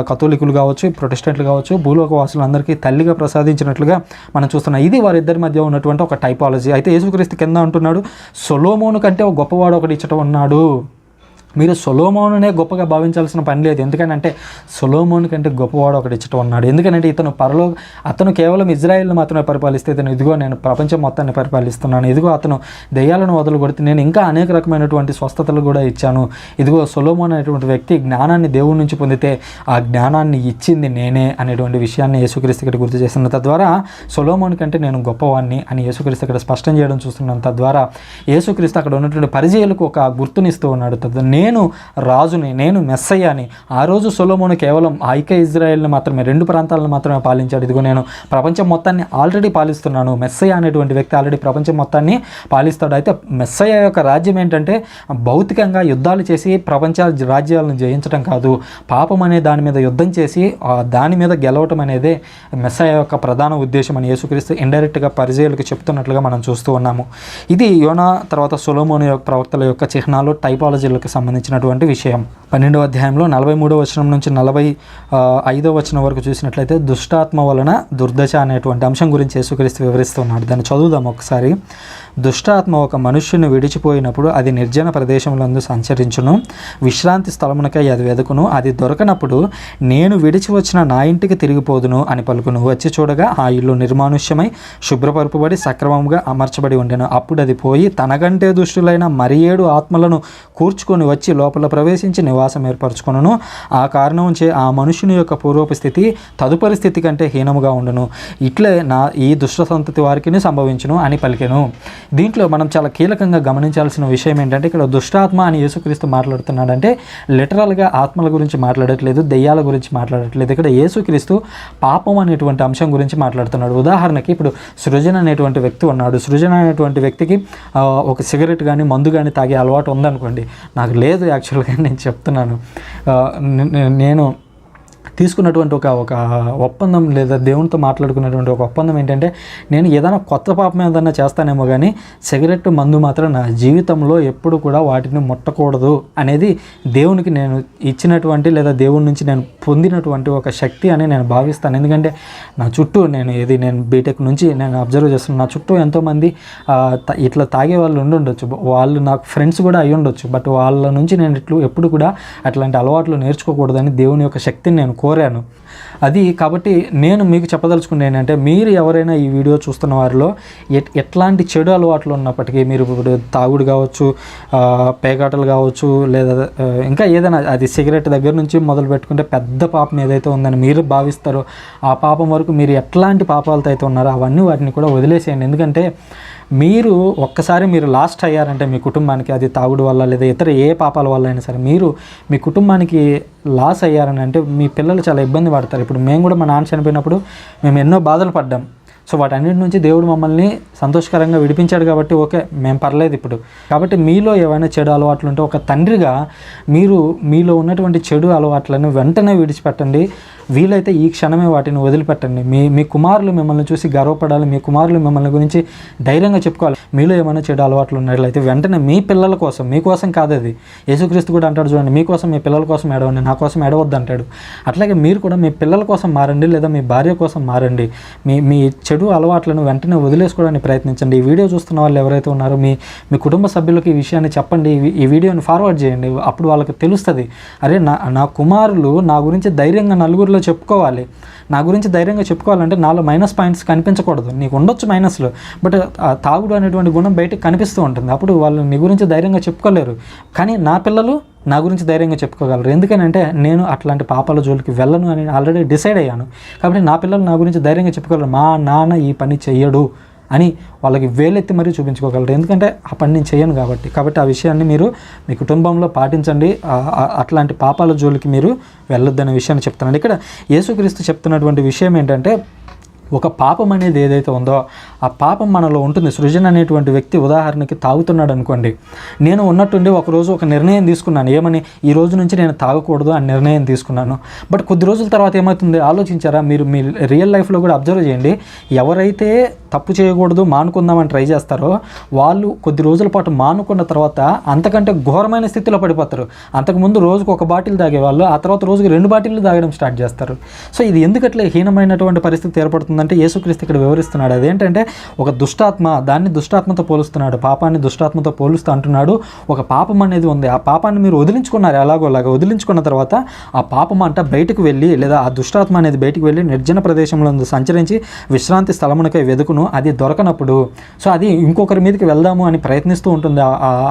కథోలికులు కావచ్చు, ప్రొటెస్టెంట్లు కావచ్చు, భూలోక వాసులందరికీ తల్లిగా ప్రసాదించినట్లుగా మనం చూస్తున్నాం. ఇది వారిద్దరి మధ్య ఉన్నటువంటి ఒక టైపాలజీ. అయితే యేసుక్రీస్తు కింద అంటున్నాడు, సొలొమోను కంటే ఒక గొప్పవాడు ఒకటి ఇచ్చట ఉన్నాడు. మీరు సొలొమోనునే గొప్పగా భావించాల్సిన పని లేదు. ఎందుకంటే సొలొమోను కంటే గొప్పవాడు ఒకటి ఇచ్చట ఉన్నాడు. ఎందుకంటే అతను కేవలం ఇజ్రాయెల్ని మాత్రమే పరిపాలిస్తే, ఇదిగో నేను ప్రపంచం మొత్తాన్ని పరిపాలిస్తున్నాను, ఇదిగో అతను దెయ్యాలను వదలగొడితే నేను ఇంకా అనేక రకమైనటువంటి స్వస్థతలు కూడా ఇచ్చాను, ఇదిగో సొలొమోను అనేటువంటి వ్యక్తి జ్ఞానాన్ని దేవుడి నుంచి పొందితే ఆ జ్ఞానాన్ని ఇచ్చింది నేనే అనేటువంటి విషయాన్ని యేసుక్రీస్తు ఇక్కడ గుర్తు చేస్తున్నాను. తద్వారా సొలొమోను కంటే నేను గొప్పవాడిని అని యేసుక్రీస్తు ఇక్కడ స్పష్టం చేయడం చూస్తున్నాను. తద్వారా యేసుక్రీస్తు అక్కడ ఉన్నటువంటి పరిచయులకు ఒక గుర్తునిస్తూ ఉన్నాడు. నేను రాజుని, నేను మెస్సయ్యాని. ఆ రోజు సొలొమోను కేవలం ఐక్య ఇజ్రాయెల్ని మాత్రమే, 2 ప్రాంతాలను మాత్రమే పాలించాడు. ఇదిగో నేను ప్రపంచం మొత్తాన్ని ఆల్రెడీ పాలిస్తున్నాను. మెస్సయ్య అనేటువంటి వ్యక్తి ఆల్రెడీ ప్రపంచం మొత్తాన్ని పాలిస్తాడు. అయితే మెస్సయ్య యొక్క రాజ్యం ఏంటంటే భౌతికంగా యుద్ధాలు చేసి ప్రపంచ రాజ్యాలను జయించడం కాదు, పాపం అనే దాని మీద యుద్ధం చేసి దాని మీద గెలవటం అనేదే మెస్సయ్య యొక్క ప్రధాన ఉద్దేశం అని యేసుక్రీస్తు ఇండైరెక్ట్గా పరిచయులకు చెప్తున్నట్లుగా మనం చూస్తూ ఉన్నాము. ఇది యోనా తర్వాత సొలొమోను యొక్క ప్రవక్తల యొక్క చిహ్నాలు, టైపాలజీలకు సంబంధించినటువంటి విషయం. 12వ అధ్యాయంలో 43వ వచనం నుంచి 45వ వచనం వరకు చూసినట్లయితే దుష్టాత్మ వలన దుర్దశ అనేటువంటి అంశం గురించి యేసుక్రీస్తు వివరిస్తున్నాడు. దాన్ని చదువుదాం ఒకసారి. దుష్టాత్మ ఒక మనుష్యుని విడిచిపోయినప్పుడు అది నిర్జన ప్రదేశములందు సంచరించును, విశ్రాంతి స్థలమునకై అది వెదుకును, అది దొరకనప్పుడు నేను విడిచి వచ్చిన నా ఇంటికి తిరిగిపోదును అని పలుకును. వచ్చి చూడగా ఆ ఇల్లు నిర్మానుష్యమై శుభ్రపరపబడి సక్రమంగా అమర్చబడి ఉండెను. అప్పుడు అది పోయి తనకంటే దుష్టులైన మరి 7 ఆత్మలను కూర్చుకొని వచ్చి లోపల ప్రవేశించి నివాసం ఏర్పరచుకొనును. ఆ కారణం చే ఆ మనుషుని యొక్క పూర్వపు స్థితి తదుపరి స్థితి కంటే హీనముగా ఉండను. ఇట్లే ఈ దుష్ట సంతతి వారికి సంభవించును అని పలికెను. దీంట్లో మనం చాలా కీలకంగా గమనించాల్సిన విషయం ఏంటంటే, ఇక్కడ దుష్టాత్మ అని యేసుక్రీస్తు మాట్లాడుతున్నాడంటే లిటరల్గా ఆత్మల గురించి మాట్లాడట్లేదు, దెయ్యాల గురించి మాట్లాడట్లేదు. ఇక్కడ యేసుక్రీస్తు పాపం అనేటువంటి అంశం గురించి మాట్లాడుతున్నాడు. ఉదాహరణకి ఇప్పుడు సృజన అనేటువంటి వ్యక్తి ఉన్నాడు. సృజన అనేటువంటి వ్యక్తికి ఒక సిగరెట్ కానీ మందు కానీ తాగే అలవాటు ఉందనుకోండి. నాకు లేదు యాక్చువల్గా, నేను చెప్తున్నాను. నేను తీసుకున్నటువంటి ఒక ఒప్పందం లేదా దేవునితో మాట్లాడుకున్నటువంటి ఒక ఒప్పందం ఏంటంటే, నేను ఏదైనా కొత్త పాపం ఏదైనా చేస్తానేమో కానీ సిగరెట్ మందు మాత్రం నా జీవితంలో ఎప్పుడు కూడా వాటిని ముట్టకూడదు అనేది దేవునికి నేను ఇచ్చినటువంటి లేదా దేవుడి నుంచి నేను పొందినటువంటి ఒక శక్తి అని నేను భావిస్తాను. ఎందుకంటే నా చుట్టూ నేను బీటెక్ నుంచి నేను అబ్జర్వ్ చేస్తున్నాను. నా చుట్టూ ఎంతోమంది ఇట్లా తాగే వాళ్ళు ఉండొచ్చు, వాళ్ళు నాకు ఫ్రెండ్స్ కూడా అయ్యి ఉండొచ్చు. బట్ వాళ్ళ నుంచి నేను ఎప్పుడు కూడా అట్లాంటి అలవాట్లు నేర్చుకోకూడదని దేవుని యొక్క శక్తిని నేను కోరాను. అది కాబట్టి నేను మీకు చెప్పదలుచుకుంటే ఏంటంటే, మీరు ఎవరైనా ఈ వీడియో చూస్తున్న వారిలో ఎట్లాంటి చెడు అలవాట్లు ఉన్నప్పటికీ, మీరు ఇప్పుడు తాగుడు కావచ్చు, పేకాటలు కావచ్చు, లేదా ఇంకా ఏదైనా, అది సిగరెట్ దగ్గర నుంచి మొదలు పెట్టుకుంటే పెద్ద పాపం ఏదైతే ఉందని మీరు భావిస్తారో ఆ పాపం వరకు మీరు ఎట్లాంటి పాపాలతో అయితే ఉన్నారో వాటిని కూడా వదిలేసేయండి. ఎందుకంటే మీరు ఒక్కసారి లాస్ట్ అయ్యారంటే మీ కుటుంబానికి, అది తాగుడు వల్ల లేదా ఇతర ఏ పాపాల వల్ల అయినా సరే, మీరు మీ కుటుంబానికి లాస్ అయ్యారని అంటే మీ పిల్లలు చాలా ఇబ్బంది పడతారు. ఇప్పుడు మేము కూడా మా నాన్న చనిపోయినప్పుడు మేము ఎన్నో బాధలు పడ్డాం. సో వాటన్నిటి నుంచి దేవుడు మమ్మల్ని సంతోషకరంగా విడిపించాడు కాబట్టి ఓకే, మేము పర్లేదు ఇప్పుడు. కాబట్టి మీలో ఏవైనా చెడు అలవాట్లు ఉంటే ఒక తండ్రిగా మీలో ఉన్నటువంటి చెడు అలవాట్లను వెంటనే విడిచిపెట్టండి. వీలైతే ఈ క్షణమే వాటిని వదిలిపెట్టండి. మీ కుమారులు మిమ్మల్ని చూసి గర్వపడాలి, మీ కుమారులు మిమ్మల్ని గురించి ధైర్యంగా చెప్పుకోవాలి. మీలో ఏమైనా చెడు అలవాట్లు ఉన్నట్లయితే వెంటనే మీ పిల్లల కోసం, మీకోసం కాదు, అది యేసుక్రీస్తు కూడా అంటాడు చూడండి, మీకోసం మీ పిల్లల కోసం ఏడవండి, నా కోసం ఏడవద్దు అంటాడు. అట్లాగే మీరు కూడా మీ పిల్లల కోసం మారండి, లేదా మీ భార్య కోసం మారండి. మీ చెడు అలవాట్లను వెంటనే వదిలేసుకోవడానికి ప్రయత్నించండి. ఈ వీడియో చూస్తున్న వాళ్ళు ఎవరైతే ఉన్నారో మీ కుటుంబ సభ్యులకి ఈ విషయాన్ని చెప్పండి, ఈ వీడియోని ఫార్వర్డ్ చేయండి. అప్పుడు వాళ్ళకి తెలుస్తుంది, అరే నా కుమారులు నా గురించి ధైర్యంగా నలుగురిలో చెప్పుకోవాలి. నా గురించి ధైర్యంగా చెప్పుకోవాలంటే నాలో మైనస్ పాయింట్స్ కనిపించకూడదు. నీకు ఉండొచ్చు మైనస్లు, బట్ ఆ తాగుడు అనేటువంటి గుణం బయటకు కనిపిస్తూ ఉంటుంది. అప్పుడు వాళ్ళు నీ గురించి ధైర్యంగా చెప్పుకోలేరు. కానీ నా పిల్లలు నా గురించి ధైర్యంగా చెప్పుకోగలరు. ఎందుకనంటే నేను అట్లాంటి పాపాల జోలికి వెళ్ళను అని ఆల్రెడీ డిసైడ్ అయ్యాను. కాబట్టి నా పిల్లలు నా గురించి ధైర్యంగా చెప్పుకోగలరు, మా నాన్న ఈ పని చెయ్యడు అని వాళ్ళకి వేలెత్తి మరీ చూపించుకోగలరు. ఎందుకంటే ఆ పని నేను చేయను కాబట్టి ఆ విషయాన్ని మీరు మీ కుటుంబంలో పాటించండి. అట్లాంటి పాపాల జోలికి మీరు వెళ్ళొద్దనే విషయాన్ని చెప్తున్నాను. ఇక్కడ యేసుక్రీస్తు చెప్తున్నటువంటి విషయం ఏంటంటే, ఒక పాపం అనేది ఏదైతే ఉందో ఆ పాపం మనలో ఉంటుంది. సృజన్ అనేటువంటి వ్యక్తి ఉదాహరణకి తాగుతున్నాడు అనుకోండి. నేను ఉన్నట్టుండి ఒకరోజు ఒక నిర్ణయం తీసుకున్నాను, ఏమని, ఈ రోజు నుంచి నేను తాగకూడదు అని నిర్ణయం తీసుకున్నాను. బట్ కొద్ది రోజుల తర్వాత ఏమవుతుంది ఆలోచించారా? మీరు మీ రియల్ లైఫ్లో కూడా అబ్జర్వ్ చేయండి. ఎవరైతే తప్పు చేయకూడదు మానుకుందామని ట్రై చేస్తారో వాళ్ళు కొద్ది రోజుల పాటు మానుకున్న తర్వాత అంతకంటే ఘోరమైన స్థితిలో పడిపోతారు. అంతకుముందు రోజుకు ఒక బాటిల్ తాగేవాళ్ళు ఆ తర్వాత రోజుకి 2 బాటిళ్ళు తాగడం స్టార్ట్ చేస్తారు. సో ఇది ఎందుకట్లే హీనమైనటువంటి పరిస్థితి ఏర్పడుతుందంటే యేసుక్రీస్తు ఇక్కడ వివరిస్తున్నాడు. అదేంటంటే ఒక దుష్టాత్మ, దాన్ని దుష్టాత్మతో పోలుస్తున్నాడు, పాపాన్ని దుష్టాత్మతో పోలుస్తూ అంటున్నాడు. ఒక పాపం అనేది ఉంది, ఆ పాపాన్ని మీరు వదిలించుకున్నారు, ఎలాగోలాగా వదిలించుకున్న తర్వాత ఆ పాపం అంట బయటకు వెళ్ళి, లేదా ఆ దుష్టాత్మ అనేది బయటకు వెళ్ళి నిర్జన ప్రదేశంలో సంచరించి విశ్రాంతి స్థలమునకై వెదుకును. అది దొరకనప్పుడు సో అది ఇంకొకరి మీదకి వెళ్దాము అని ప్రయత్నిస్తూ ఉంటుంది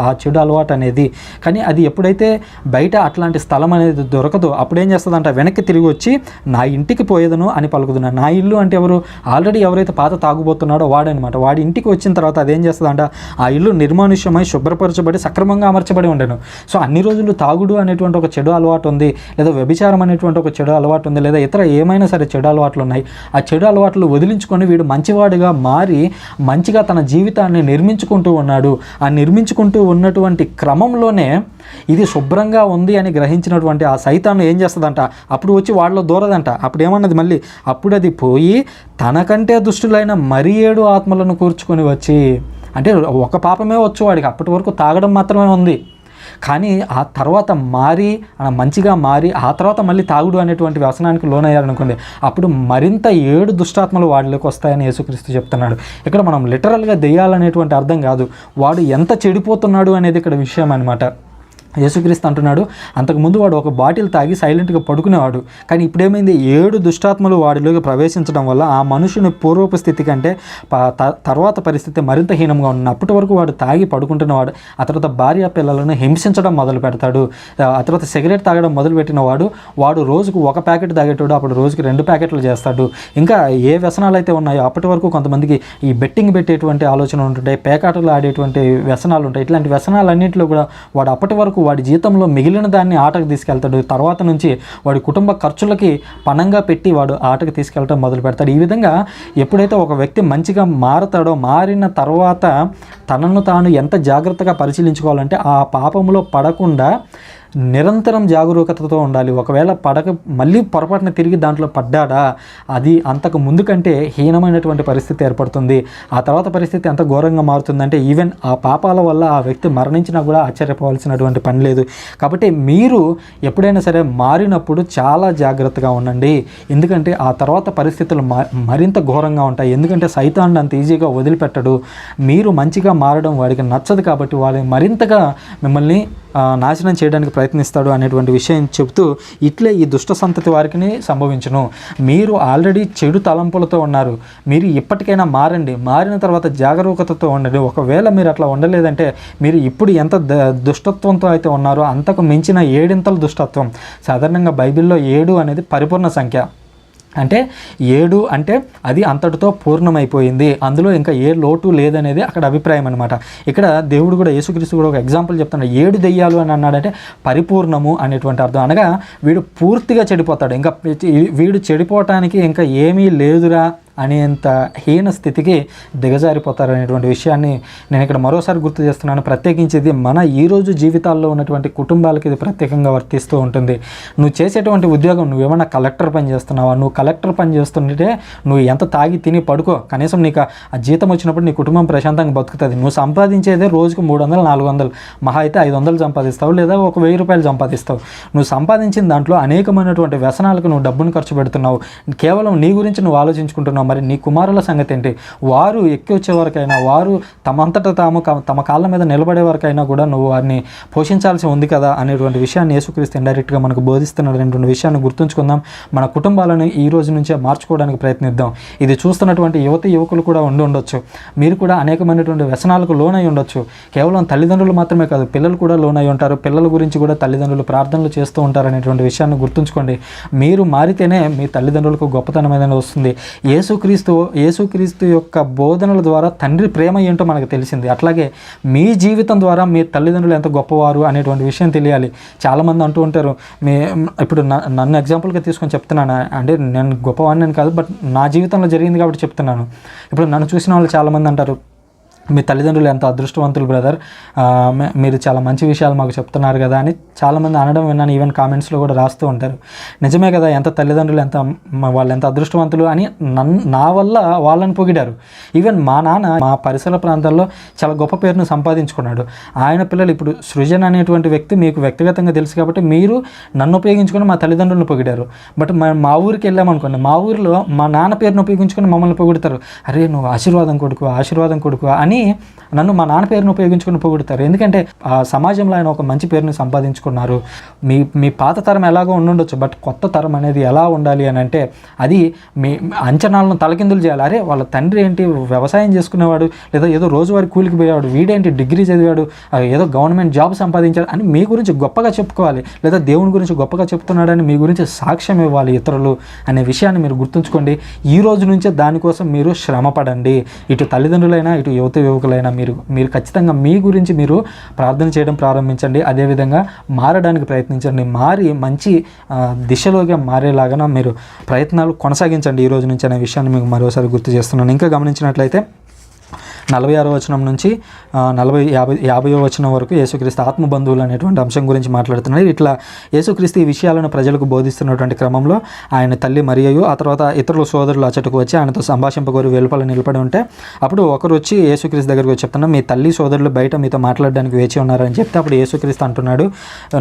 ఆ చెడు అలవాటు అనేది. కానీ అది ఎప్పుడైతే బయట అట్లాంటి స్థలం అనేది దొరకదో అప్పుడు ఏం చేస్తుందంట, వెనక్కి తిరిగి వచ్చి నా ఇంటికి పోయేదను అని పలుకుతున్నాను. నా ఇల్లు అంటే ఎవరు? ఆల్రెడీ ఎవరైతే పాత తాగుబోతున్నాడో వాడనమాట. వాడి ఇంటికి వచ్చిన తర్వాత అదేం చేస్తుందంట, ఆ ఇల్లు నిర్మానుష్యమై శుభ్రపరచబడి సక్రమంగా అమర్చబడి ఉండను. సో అన్ని రోజులు తాగుడు అనేటువంటి ఒక చెడు అలవాటు ఉంది, లేదా వ్యభిచారం అనేటువంటి ఒక చెడు అలవాటు ఉంది, లేదా ఇతర ఏమైనా సరే చెడు అలవాట్లు ఉన్నాయి. ఆ చెడు అలవాట్లు వదిలించుకొని వీడు మంచివాడిగా మారి మంచిగా తన జీవితాన్ని నిర్మించుకుంటూ ఉన్నాడు. ఆ నిర్మించుకుంటూ ఉన్నటువంటి క్రమంలోనే ఇది శుభ్రంగా ఉంది అని గ్రహించినటువంటి ఆ సైతాన్ని ఏం చేస్తుందంట, అప్పుడు వచ్చి వాళ్ళలో దూరదంట. అప్పుడు ఏమన్నది మళ్ళీ, అప్పుడు అది పోయి తనకంటే దుష్టులైన మరి 7 ఆత్మలను కూర్చుకొని వచ్చి, అంటే ఒక పాపమే వచ్చు వాడికి, అప్పటి వరకు తాగడం మాత్రమే ఉంది. కానీ ఆ తర్వాత మారి మంచిగా మారి ఆ తర్వాత మళ్ళీ తాగుడు అనేటువంటి వ్యసనానికి లోనయ్యారనుకోండి, అప్పుడు మరింత 7 దుష్టాత్మలు వాడిలోకి వస్తాయని యేసుక్రీస్తు చెప్తున్నాడు. ఇక్కడ మనం లిటరల్గా దెయ్యాలనేటువంటి అర్థం కాదు, వాడు ఎంత చెడిపోతున్నాడు అనేది ఇక్కడ విషయం అనమాట. యేసుక్రీస్తు అంటున్నాడు, అంతకుముందు వాడు ఒక బాటిల్ తాగి సైలెంట్గా పడుకునేవాడు, కానీ ఇప్పుడేమైంది, 7 దుష్టాత్మలు వాడిలోకి ప్రవేశించడం వల్ల ఆ మనుషుని పూర్వపు స్థితి కంటే తర్వాత పరిస్థితి మరింత హీనంగా ఉంది. అప్పటి వరకు వాడు తాగి పడుకుంటున్నవాడు ఆ తర్వాత భార్య పిల్లలను హింసించడం మొదలు పెడతాడు. ఆ తర్వాత సిగరెట్ తాగడం మొదలుపెట్టిన వాడు రోజుకు 1 ప్యాకెట్ తాగేటాడు, అప్పుడు రోజుకి 2 ప్యాకెట్లు చేస్తాడు. ఇంకా ఏ వ్యసనాలు అయితే ఉన్నాయో అప్పటి వరకు కొంతమందికి ఈ బెట్టింగ్ పెట్టేటువంటి ఆలోచన ఉంటుంటాయి, పేకాటలు ఆడేటువంటి వ్యసనాలు ఉంటాయి. ఇట్లాంటి వ్యసనాలన్నింటిలో కూడా వాడు అప్పటి వరకు వాడి జీతంలో మిగిలిన దాన్ని ఆటకు తీసుకెళ్తాడు. తర్వాత నుంచి వాడి కుటుంబ ఖర్చులకి పణంగా పెట్టి వాడు ఆటకు తీసుకెళ్ళటం మొదలు పెడతాడు. ఈ విధంగా ఎప్పుడైతే ఒక వ్యక్తి మంచిగా మారతాడో, మారిన తర్వాత తనను తాను ఎంత జాగ్రత్తగా పరిశీలించుకోవాలంటే ఆ పాపంలో పడకుండా నిరంతరం జాగరూకతతో ఉండాలి. ఒకవేళ మళ్ళీ పొరపాటున తిరిగి దాంట్లో పడ్డాడా, అది అంతకు ముందు కంటే హీనమైనటువంటి పరిస్థితి ఏర్పడుతుంది. ఆ తర్వాత పరిస్థితి ఎంత ఘోరంగా మారుతుందంటే ఈవెన్ ఆ పాపాల వల్ల ఆ వ్యక్తి మరణించినా కూడా ఆశ్చర్యపోవాల్సినటువంటి పని లేదు. కాబట్టి మీరు ఎప్పుడైనా సరే మారినప్పుడు చాలా జాగ్రత్తగా ఉండండి, ఎందుకంటే ఆ తర్వాత పరిస్థితులు మరింత ఘోరంగా ఉంటాయి. ఎందుకంటే సైతాన్ని అంత ఈజీగా వదిలిపెట్టడు. మీరు మంచిగా మారడం వాడికి నచ్చదు కాబట్టి వాడిని మరింతగా మిమ్మల్ని నాశనం చేయడానికి ప్రయత్నిస్తాడు అనేటువంటి విషయం చెబుతూ, ఇట్లే ఈ దుష్ట సంతతి వారికి సంభవించును. మీరు ఆల్రెడీ చెడు తలంపులతో ఉన్నారు, మీరు ఇప్పటికైనా మారండి, మారిన తర్వాత జాగరూకతతో ఉండండి. ఒకవేళ మీరు అట్లా ఉండలేదంటే మీరు ఇప్పుడు ఎంత దుష్టత్వంతో అయితే ఉన్నారో అంతకు మించిన 7 దుష్టత్వం. సాధారణంగా బైబిల్లో 7 అనేది పరిపూర్ణ సంఖ్య. అంటే 7 అంటే అది అంతటితో పూర్ణమైపోయింది, అందులో ఇంకా ఏ లోటు లేదనేది అక్కడ అభిప్రాయం అనమాట. ఇక్కడ దేవుడు కూడా, యేసుక్రీస్తు కూడా ఒక ఎగ్జాంపుల్ చెప్తున్నాడు. 7 దెయ్యాలు అని అన్నాడంటే పరిపూర్ణము అనేటువంటి అర్థం. అనగా వీడు పూర్తిగా చెడిపోతాడు, ఇంకా వీడు చెడిపోవటానికి ఇంకా ఏమీ లేదురా అనేంత హీన స్థితికి దిగజారిపోతారనేటువంటి విషయాన్ని నేను ఇక్కడ మరోసారి గుర్తు చేస్తున్నాను. ప్రత్యేకించి ఇది మన ఈరోజు జీవితాల్లో ఉన్నటువంటి కుటుంబాలకి ఇది ప్రత్యేకంగా వర్తిస్తూ ఉంటుంది. నువ్వు చేసేటువంటి ఉద్యోగం, నువ్వేమన్నా కలెక్టర్ పని చేస్తున్నావా, నువ్వు కలెక్టర్ పని చేస్తుంటే నువ్వు ఎంత తాగి తిని పడుకో, కనీసం నీకు ఆ జీతం వచ్చినప్పుడు నీ కుటుంబం ప్రశాంతంగా బతుకుతుంది. నువ్వు సంపాదించేదే రోజుకు 300 400, మహా అయితే 500 సంపాదిస్తావు, లేదా ఒక 1000 రూపాయలు సంపాదిస్తావు. నువ్వు సంపాదించిన దాంట్లో అనేకమైనటువంటి వ్యసనాలకు నువ్వు డబ్బును ఖర్చు పెడుతున్నావు. కేవలం నీ గురించి నువ్వు ఆలోచించుకుంటున్నావు. మరి నీ కుమారుల సంగతి ఏంటి? వారు ఎక్కి వచ్చే వరకైనా, వారు తమంతట తాము తమ కాళ్ళ మీద నిలబడే వరకైనా కూడా నువ్వు వారిని పోషించాల్సి ఉంది కదా అనేటువంటి విషయాన్ని యేసుక్రీస్తు ఇండైరెక్ట్గా మనకు బోధిస్తున్నాడు. అనేటువంటి విషయాన్ని గుర్తుంచుకుందాం. మన కుటుంబాలను ఈ రోజు నుంచే మార్చుకోవడానికి ప్రయత్నిద్దాం. ఇది చూస్తున్నటువంటి యువకులు కూడా ఉండొచ్చు, మీరు కూడా అనేకమైనటువంటి వ్యసనాలకు లోనై ఉండొచ్చు. కేవలం తల్లిదండ్రులు మాత్రమే కాదు, పిల్లలు కూడా లోనై ఉంటారు. పిల్లల గురించి కూడా తల్లిదండ్రులు ప్రార్థనలు చేస్తూ ఉంటారు అనేటువంటి విషయాన్ని గుర్తుంచుకోండి. మీరు మారితేనే మీ తల్లిదండ్రులకు గొప్పతనం ఏదైనా వస్తుంది. యేసు యేసుక్రీస్తు యొక్క బోధనల ద్వారా తండ్రి ప్రేమ ఏంటో మనకు తెలిసింది. అట్లాగే మీ జీవితం ద్వారా మీ తల్లిదండ్రులు ఎంత గొప్పవారు అనేటువంటి విషయం తెలియాలి. చాలామంది అంటూ ఉంటారు, ఇప్పుడు నన్ను ఎగ్జాంపుల్గా తీసుకొని చెప్తున్నాను, అంటే నేను గొప్పవాడిని కాదు, బట్ నా జీవితంలో జరిగింది కాబట్టి చెప్తున్నాను. ఇప్పుడు నన్ను చూసిన వాళ్ళు చాలామంది అంటారు, మీ తల్లిదండ్రులు ఎంత అదృష్టవంతులు బ్రదర్, మీరు చాలా మంచి విషయాలు మాకు చెప్తున్నారు కదా అని చాలామంది అనడం విన్నాను. ఈవెన్ కామెంట్స్లో కూడా రాస్తూ ఉంటారు. నిజమే కదా, ఎంత తల్లిదండ్రులు వాళ్ళు ఎంత అదృష్టవంతులు అని నా వల్ల వాళ్ళని పొగిడారు. ఈవెన్ మా నాన్న మా పరిసర ప్రాంతాల్లో చాలా గొప్ప పేరును సంపాదించుకున్నాడు. ఆయన పిల్లలు ఇప్పుడు సృజన్ అనేటువంటి వ్యక్తి మీకు వ్యక్తిగతంగా తెలుసు కాబట్టి మీరు నన్ను ఉపయోగించుకొని మా తల్లిదండ్రులను పొగిడారు. బట్ మా ఊరికి వెళ్ళామనుకోండి, మా ఊరిలో మా నాన్న పేరును ఉపయోగించుకొని మమ్మల్ని పొగుడతారు. అరే నువ్వు ఆశీర్వాదం కొడుకు అని నన్ను మా నాన్న పేరును ఉపయోగించుకొని పొగుడతారు. ఎందుకంటే ఆ సమాజంలో ఆయన ఒక మంచి పేరుని సంపాదించుకున్నారు. మీ పాత తరం ఎలాగో ఉండుండొచ్చు, బట్ కొత్త తరం అనేది ఎలా ఉండాలి అని అంటే అది మీ అంచనాలను తలకిందులు చేయాలి. అరే వాళ్ళ తండ్రి ఏంటి వ్యవసాయం చేసుకునేవాడు, లేదా ఏదో రోజువారీ కూలికి పోయేవాడు, వీడేంటి డిగ్రీ చదివాడు, ఏదో గవర్నమెంట్ జాబ్ సంపాదించాడు అని మీ గురించి గొప్పగా చెప్పుకోవాలి. లేదా దేవుని గురించి గొప్పగా చెప్తున్నాడని మీ గురించి సాక్ష్యం ఇవ్వాలి ఇతరులు అనే విషయాన్ని మీరు గుర్తుంచుకోండి. ఈ రోజు నుంచే దానికోసం మీరు శ్రమపడండి. ఇటు తల్లిదండ్రులైనా ఇటు యువకులైనా మీరు ఖచ్చితంగా మీ గురించి మీరు ప్రార్థన చేయడం ప్రారంభించండి. అదేవిధంగా మారడానికి ప్రయత్నించండి. మారి మంచి దిశలోగా మారేలాగా మీరు ప్రయత్నాలు కొనసాగించండి ఈ రోజు నుంచి అనే విషయాన్ని మీకు మరోసారి గుర్తు చేస్తున్నాను. ఇంకా గమనించినట్లయితే 46వ వచనం నుంచి 50వ వచనం వరకు యేసుక్రీస్తు ఆత్మబంధువులు అనేటువంటి అంశం గురించి మాట్లాడుతున్నాడు. ఇట్లా యేసుక్రీస్తు ఈ విషయాలను ప్రజలకు బోధిస్తున్నటువంటి క్రమంలో ఆయన తల్లి మరియయు ఆ తర్వాత ఇతరుల సోదరులు అచ్చటకు వచ్చి ఆయనతో సంభాషింపగోరు వెలుపల నిలబడి ఉంటే అప్పుడు ఒకరు వచ్చి యేసుక్రీస్తు దగ్గరికి వచ్చి చెప్తున్నా, మీ తల్లి సోదరులు బయట మీతో మాట్లాడడానికి వేచి ఉన్నారని చెప్తే అప్పుడు యేసుక్రీస్తు అంటున్నాడు,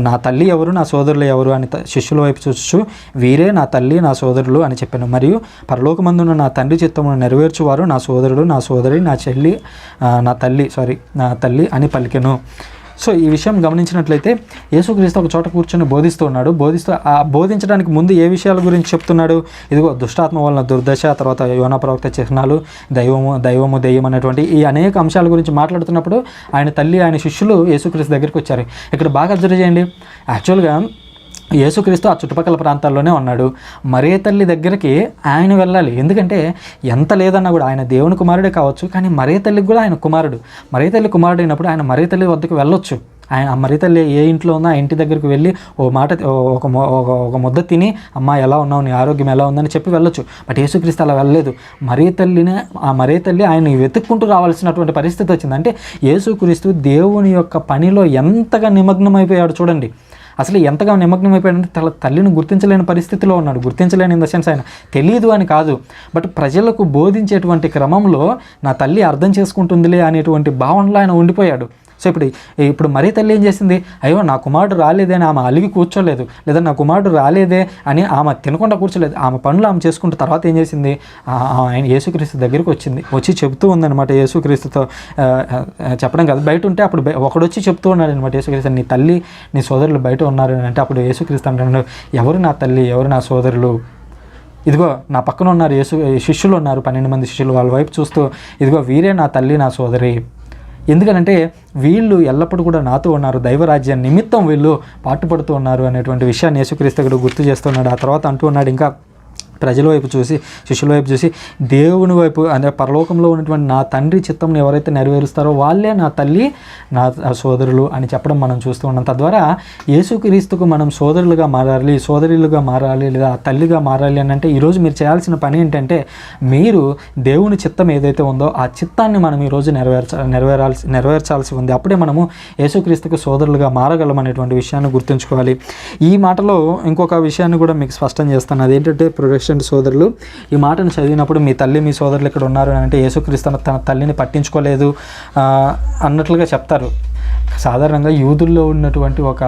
నా తల్లి ఎవరు, నా సోదరులు ఎవరు అని శిష్యుల వైపు చూస్తూ వీరే నా తల్లి నా సోదరులు అని చెప్పాను. మరియు పరలోకమందున్న నా తండ్రి చిత్తమును నెరవేర్చువారు నా సోదరుడు, నా సోదరి, నా తల్లి అని పలికెను. సో ఈ విషయం గమనించినట్లయితే యేసుక్రీస్తు ఒక చోట కూర్చొని బోధిస్తూ ఉన్నాడు. బోధించడానికి ముందు ఏ విషయాల గురించి చెప్తున్నాడు? ఇదిగో దుష్టాత్మ వలన దుర్దశ, తర్వాత యోనా ప్రవక్త చిహ్నాలు, దెయ్యం అనేటువంటి ఈ అనేక అంశాల గురించి మాట్లాడుతున్నప్పుడు ఆయన తల్లి ఆయన శిష్యులు యేసుక్రీస్తు దగ్గరికి వచ్చారు. ఇక్కడ బాగా అబ్జర్వ్ చేయండి. యాక్చువల్గా యేసుక్రీస్తు ఆ చుట్టుపక్కల ప్రాంతాల్లోనే ఉన్నాడు. మరే తల్లి దగ్గరికి ఆయన వెళ్ళాలి. ఎందుకంటే ఎంత లేదన్నా కూడా ఆయన దేవుని కుమారుడే కావచ్చు, కానీ మరే తల్లికి కూడా ఆయన కుమారుడు. మరే తల్లి కుమారుడు అయినప్పుడు ఆయన మరే తల్లి వద్దకు వెళ్ళొచ్చు. ఆయన ఆ మరీ తల్లి ఏ ఇంట్లో ఉందో ఆ ఇంటి దగ్గరికి వెళ్ళి ఒక ముద్ద తిని అమ్మ ఎలా ఉన్నావు, నీ ఆరోగ్యం ఎలా ఉందని చెప్పి వెళ్ళొచ్చు. బట్ యేసుక్రీస్తు అలా వెళ్ళలేదు. ఆ మరీ తల్లి ఆయన వెతుక్కుంటూ రావాల్సినటువంటి పరిస్థితి వచ్చింది. అంటే యేసుక్రీస్తు దేవుని యొక్క పనిలో ఎంతగా నిమగ్నమైపోయాడు చూడండి. అసలు ఎంతగా నిమగ్నమైపోయాడంటే తల్లిని గుర్తించలేని పరిస్థితిలో ఉన్నాడు. గుర్తించలేని ఇన్ ద సెన్స్ ఆయన తెలియదు అని కాదు, బట్ ప్రజలకు బోధించేటువంటి క్రమంలో నా తల్లి అర్థం చేసుకుంటుందిలే అనేటువంటి భావనలో ఆయన ఉండిపోయాడు. సో ఇప్పుడు మరీ తల్లి ఏం చేసింది, అయ్యో నా కుమారుడు రాలేదే అని ఆమె అలిగి కూర్చోలేదు, లేదా నా కుమారుడు రాలేదే అని ఆమె తినకుండా కూర్చోలేదు. ఆమె పనులు ఆమె చేసుకుంటే తర్వాత ఏం చేసింది, ఆయన యేసుక్రీస్తు దగ్గరికి వచ్చి చెప్తూ ఉందన్నమాట. యేసుక్రీస్తుతో చెప్పడం కాదు, బయట ఉంటే అప్పుడు ఒకడొచ్చి చెప్తూ ఉన్నాడు అనమాట. యేసుక్రీస్తు నీ తల్లి నీ సోదరులు బయట ఉన్నారు అంటే అప్పుడు యేసుక్రీస్తు అంటాడు, ఎవరు నా తల్లి ఎవరు నా సోదరులు, ఇదిగో నా పక్కన ఉన్నారు శిష్యులు ఉన్నారు 12 మంది శిష్యులు, వాళ్ళ వైపు చూస్తూ ఇదిగో వీరే నా తల్లి నా సోదరి. ఎందుకనంటే వీళ్ళు ఎల్లప్పుడూ కూడా నాతో ఉన్నారు, దైవరాజ్యం నిమిత్తం వీళ్ళు పాటుపడుతూ ఉన్నారు అనేటువంటి విషయాన్ని యేసుక్రీస్తు గుర్తు చేస్తున్నాడు. ఆ తర్వాత అంటూ ఉన్నాడు, ఇంకా ప్రజల వైపు చూసి శిష్యుల వైపు చూసి దేవుని వైపు అంటే పరలోకంలో ఉన్నటువంటి నా తండ్రి చిత్తంను ఎవరైతే నెరవేరుస్తారో వాళ్ళే నా తల్లి నా సోదరులు అని చెప్పడం మనం చూస్తూ ఉన్నాం. తద్వారా యేసుక్రీస్తుకు మనం సోదరులుగా మారాలి, సోదరులుగా మారాలి, లేదా తల్లిగా మారాలి అని అంటే ఈరోజు మీరు చేయాల్సిన పని ఏంటంటే మీరు దేవుని చిత్తం ఏదైతే ఉందో ఆ చిత్తాన్ని మనం ఈరోజు నెరవేర్చాల్సి ఉంది. అప్పుడే మనము యేసుక్రీస్తుకు సోదరులుగా మారగలం అనేటువంటి విషయాన్ని గుర్తుంచుకోవాలి. ఈ మాటలో ఇంకొక విషయాన్ని కూడా మీకు స్పష్టం చేస్తాను. అదేంటంటే సోదరులు, ఈ మాటను చదివినప్పుడు మీ తల్లి మీ సోదరులు ఇక్కడ ఉన్నారు అని అంటే యేసుక్రీస్తు తన తల్లిని పట్టించుకోలేదు అన్నట్లుగా చెప్తారు. సాధారణంగా యూదుల్లో ఉన్నటువంటి ఒక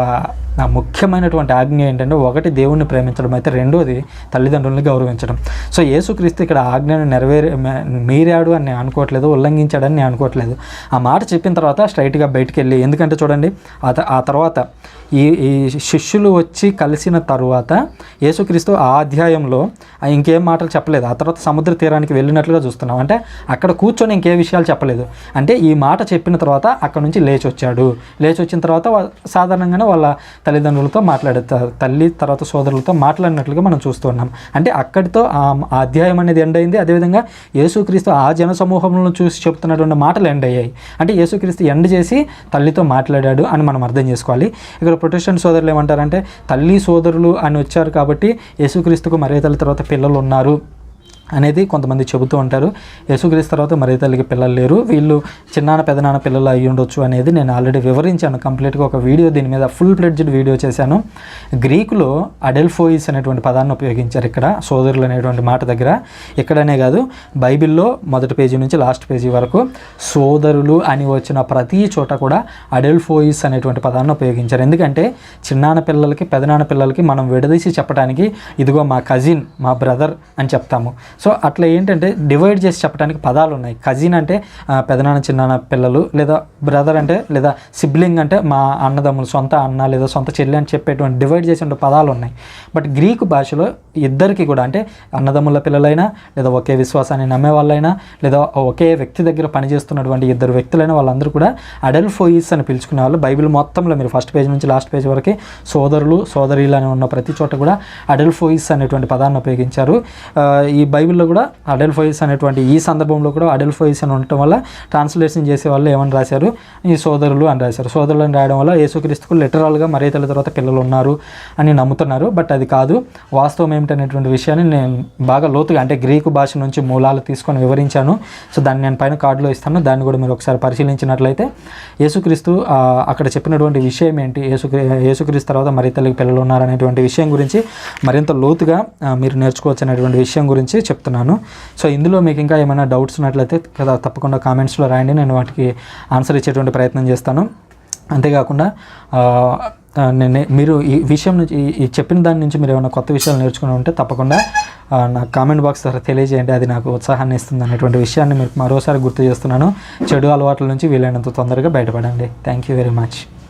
ముఖ్యమైనటువంటి ఆజ్ఞ ఏంటంటే ఒకటి దేవుణ్ణి ప్రేమించడం, అయితే రెండోది తల్లిదండ్రులని గౌరవించడం. సో యేసుక్రీస్తు ఇక్కడ ఆజ్ఞను మీరాడు అని నేను అనుకోవట్లేదు, ఉల్లంఘించాడని నేను అనుకోవట్లేదు. ఆ మాట చెప్పిన తర్వాత స్ట్రైట్గా బయటికి వెళ్ళి, ఎందుకంటే చూడండి ఆ తర్వాత ఈ శిష్యులు వచ్చి కలిసిన తరువాత యేసుక్రీస్తు ఆ అధ్యాయంలో ఇంకేం మాటలు చెప్పలేదు. ఆ తర్వాత సముద్ర తీరానికి వెళ్ళినట్లుగా చూస్తున్నాం. అంటే అక్కడ కూర్చొని ఇంకే విషయాలు చెప్పలేదు. అంటే ఈ మాట చెప్పిన తర్వాత అక్కడ నుంచి లేచి వచ్చాడు. లేచి వచ్చిన తర్వాత సాధారణంగానే వాళ్ళ తల్లిదండ్రులతో మాట్లాడతారు, తల్లి తర్వాత సోదరులతో మాట్లాడినట్లుగా మనం చూస్తున్నాం. అంటే అక్కడితో ఆ అధ్యాయం అనేది ఎండ్ అయింది. అదేవిధంగా యేసుక్రీస్తు ఆ జన సమూహంలో చూసి చెప్తున్నటువంటి మాటలు ఎండ్ అయ్యాయి. అంటే యేసుక్రీస్తు ఎండ్ చేసి తల్లితో మాట్లాడాడు అని మనం అర్థం చేసుకోవాలి. ఇక్కడ ప్రొటెస్టెంట్ సోదరులు ఏమంటారంటే తల్లి సోదరులు అని వచ్చారు కాబట్టి యేసుక్రీస్తుకు మరే తల్లి తర్వాత పిల్లలు ఉన్నారు అనేది కొంతమంది చెబుతూ ఉంటారు. యేసుక్రీస్తు తర్వాత మరే తల్లికి పిల్లలు లేరు, వీళ్ళు చిన్నాన్న పెదనాన్న పిల్లలు అయ్యి ఉండొచ్చు అనేది నేను ఆల్రెడీ వివరించాను. కంప్లీట్గా ఒక వీడియో దీని మీద ఫుల్ ఫ్లెడ్జ్డ్ వీడియో చేశాను. గ్రీకులో అడెల్ఫోయిస్ అనేటువంటి పదాన్ని ఉపయోగించారు ఇక్కడ సోదరులు అనేటువంటి మాట దగ్గర. ఇక్కడనే కాదు, బైబిల్లో మొదటి పేజీ నుంచి లాస్ట్ పేజీ వరకు సోదరులు అని వచ్చిన ప్రతి చోట కూడా అడెల్ఫోయిస్ అనేటువంటి పదాన్ని ఉపయోగించారు. ఎందుకంటే చిన్నాన్న పిల్లలకి పెదనాన్న పిల్లలకి మనం విడదీసి చెప్పడానికి ఇదిగో మా కజిన్, మా బ్రదర్ అని చెప్తాము. సో అట్లా ఏంటంటే డివైడ్ చేసి చెప్పడానికి పదాలు ఉన్నాయి. కజిన్ అంటే పెదనాన్న చిన్నాన్న పిల్లలు, లేదా బ్రదర్ అంటే లేదా సిబ్లింగ్ అంటే మా అన్నదమ్ములు, సొంత అన్న లేదా సొంత చెల్లి అని చెప్పేటువంటి డివైడ్ చేసే పదాలు ఉన్నాయి. బట్ గ్రీకు భాషలో ఇద్దరికి కూడా అంటే అన్నదమ్ముల పిల్లలైనా లేదా ఒకే విశ్వాసాన్ని నమ్మే వాళ్ళైనా లేదా ఒకే వ్యక్తి దగ్గర పనిచేస్తున్నటువంటి ఇద్దరు వ్యక్తులైన వాళ్ళందరూ కూడా అడెల్ఫోయిస్ అని పిలుచుకునే వాళ్ళు. బైబిల్ మొత్తంలో మీరు ఫస్ట్ పేజ్ నుంచి లాస్ట్ పేజ్ వరకు సోదరులు సోదరీలు అని ఉన్న ప్రతి చోట కూడా అడెల్ఫోయిస్ అనేటువంటి పదాన్ని ఉపయోగించారు. ఈ బైబిల్లో కూడా అడెల్ఫోయిస్ అనేటువంటి ఈ సందర్భంలో కూడా అడెల్ఫోయిస్ అని ఉండటం వల్ల ట్రాన్స్లేషన్ చేసే వాళ్ళు ఏమని రాశారు, ఈ సోదరులు అని రాశారు. సోదరులు అని రాయడం వల్ల యేసుక్రీస్తుకు లిటరల్గా మరే తల్లి తర్వాత పిల్లలు ఉన్నారు అని నమ్ముతున్నారు. బట్ అది కాదు. వాస్తవం ఏమిటనేటువంటి విషయాన్ని నేను బాగా లోతుగా అంటే గ్రీకు భాష నుంచి మూలాలు తీసుకొని వివరించాను. సో దాన్ని నేను పైన కార్డులో ఇస్తాను, దాన్ని కూడా మీరు ఒకసారి పరిశీలించినట్లయితే యేసుక్రీస్తు అక్కడ చెప్పినటువంటి విషయం ఏంటి, యేసుక్రీస్తు తర్వాత మరే తల్లికి పిల్లలు ఉన్నారనేటువంటి విషయం గురించి మరింత లోతుగా మీరు నేర్చుకోవచ్చు అనేటువంటి విషయం గురించి చెప్తున్నాను. సో ఇందులో మీకు ఇంకా ఏమైనా డౌట్స్ ఉన్నట్లయితే తప్పకుండా కామెంట్స్లో రాయండి, నేను వాటికి ఆన్సర్ ఇచ్చేటువంటి ప్రయత్నం చేస్తాను. అంతేకాకుండా మీరు ఈ విషయం నుంచి ఈ చెప్పిన దాని నుంచి మీరు ఏమైనా కొత్త విషయాలు నేర్చుకుని ఉంటే తప్పకుండా నా కామెంట్ బాక్స్ ద్వారా తెలియజేయండి, అది నాకు ఉత్సాహాన్ని ఇస్తుంది అనేటువంటి విషయాన్ని మీకు మరోసారి గుర్తు చేస్తున్నాను. చెడు అలవాట్ల నుంచి వీలైనంత తొందరగా బయటపడండి. Thank you very much.